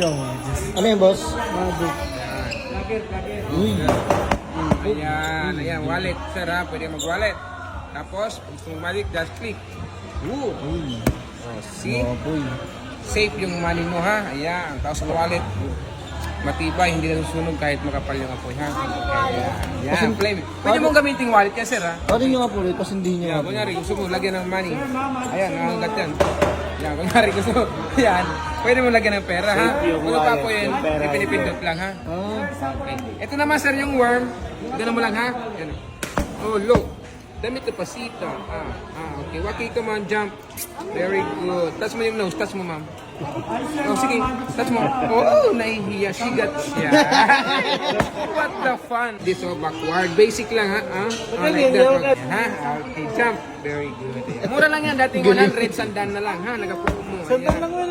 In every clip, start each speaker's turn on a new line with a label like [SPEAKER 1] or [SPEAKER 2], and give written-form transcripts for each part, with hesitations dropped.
[SPEAKER 1] Ano yan, boss?
[SPEAKER 2] Uy. Ayan, ayan, wallet, sir ha, pwede mag-wallet. Tapos, pag gusto mong magic, just click. Ooh. Oh, see? Safe yung money mo ha, ayan. Tapos ang wallet, matibay, hindi na susunog kahit makapal yung apoy ha. Ayan, play. Pwede mong gamitin wallet yan, sir ha.
[SPEAKER 1] Ano nyo nga po ulit? Kasi hindi nyo
[SPEAKER 2] Ayan, kunyari, gusto mo lagyan ng money. Ayan, nakanggat yan. Ayan, kunyari, gusto mo, ayan. Pwede mo lagyan ng pera ha. Kung pa po yun, ipinipindot lang ha. Okay. Ito naman, sir, yung worm. Ganun mo lang ha. Ganun. Oh, look. Damit na pasita. Okay. Waki, come on, jump. Very good. Touch mo yung nose. Touch mo, ma'am. Oh, sige. Touch mo. Oh, nahihiya. She got siya. What the fun. This all backward. Basic lang, ha? Like that. Ha? Okay, jump. Very good. Mura lang yan. Dating 100 sandan na lang, ha? Nagapupo mo.
[SPEAKER 1] Sandan lang yun.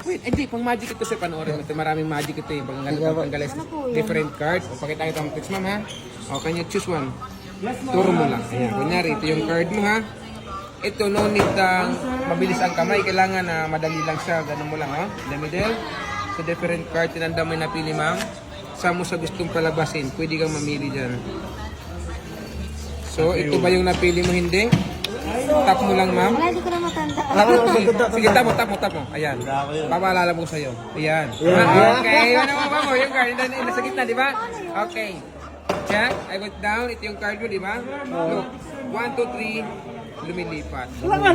[SPEAKER 2] Wait, hindi. Pang magic ito sa panoorin mo. Maraming magic ito eh. Panggalas. Different cards. O, pakita kita ang tips, ma'am, ha? O, can you choose one? Turo mo lang. Ayan. Kunyari, ito yung card mo, ha? Ito, no need mabilis ang kamay. Kailangan na madali lang siya. Ganun mo lang, ha? The middle. So, different card. Tinanda mo yung napili, ma'am. Saan mo sa gustong palabasin. Pwede kang mamili dyan. So, ito ba yung napili mo? Hindi? Tap mo lang, ma'am.
[SPEAKER 3] Wala, hindi ko na matanda.
[SPEAKER 2] Sige, tap mo. Ayan. Papaalala ko sa'yo. Ayan. Okay. Ano mo? Yung card. Nasa gitna, di ba? Okay. Check. I went down. Ito yung card mo, di ba? Look. 1, 2, 3. Lumilipat.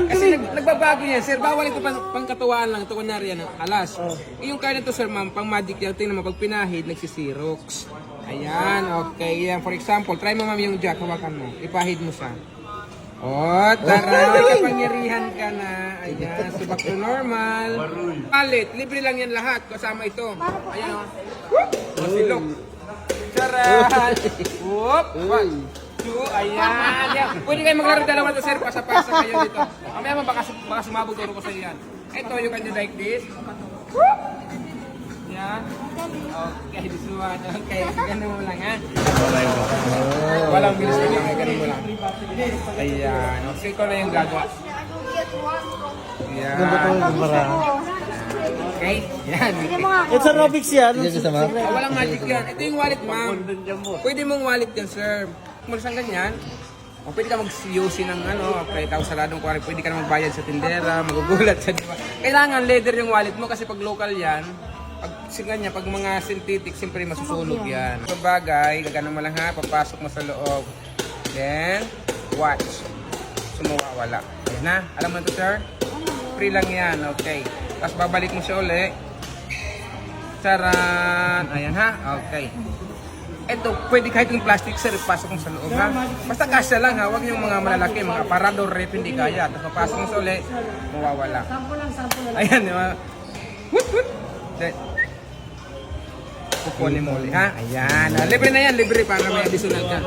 [SPEAKER 2] Kasi nagbabago yan, sir. Bawal ito pangkatuwaan lang. Ito kunyari yan, alas. Yung card na ito, sir, ma'am, pang magic yan. Tingnan mo, pag pinahid, nagsisirox. Ayan, okay. Yan, for example, try mo, ma'am, yung jack. Hawakan mo. Ipahid mo siya. Oh, tara, kapangyarihan ka na. Ayan, so back to normal. Palit, libre lang yan lahat. Kasama ito. Ayan, o. Masilok. Charan! Whoop! 1, 2, ayan! Yan. Pwede kayo maglaro dalawa to, sir. Pasa-pasa kayo dito. Mamaya mo, baka sumabog turo ko sa iyo yan. Ito, you can do like this. Whoop! Yan. Okay, this one. Okay, ganun mo lang, ha? Walang bilis ka lang. Ganun mo lang. Ayan. Okay, ikaw na yung gagawa. Ayan. Okay? Yan.
[SPEAKER 1] It's a Robix yan.
[SPEAKER 2] Walang magic yan. Ito yung wallet, ma'am. Pwede mong wallet yan, sir. Kung malasang ganyan, o pwede ka mag-COC ng okay, tao saladong kuwari, pwede ka na magbayad sa tindera, magugulat sa diba. Kailangan leather yung wallet mo kasi pag local yan, pag mga synthetic, siyempre masusunog yan. Sa bagay, gagano mo lang ha, papasok mo sa loob. Then, watch. Sumawawala. Ayan na. Alam mo na ito, sir? Free lang yan. Okay. Tapos babalik mo siya uli. Charan! Ayan ha. Okay. Ito, pwede kahit yung plastic, sir, pasok mo sa loob ha. Basta kasya lang ha. Huwag yung mga malalaki, mga aparador, rep, hindi kaya. Tapos papasok mo sa uli, mawawala. Ayan, di ba? Kukunin mo uli ha. Ayan. Libre na yan, libre para may additional ka.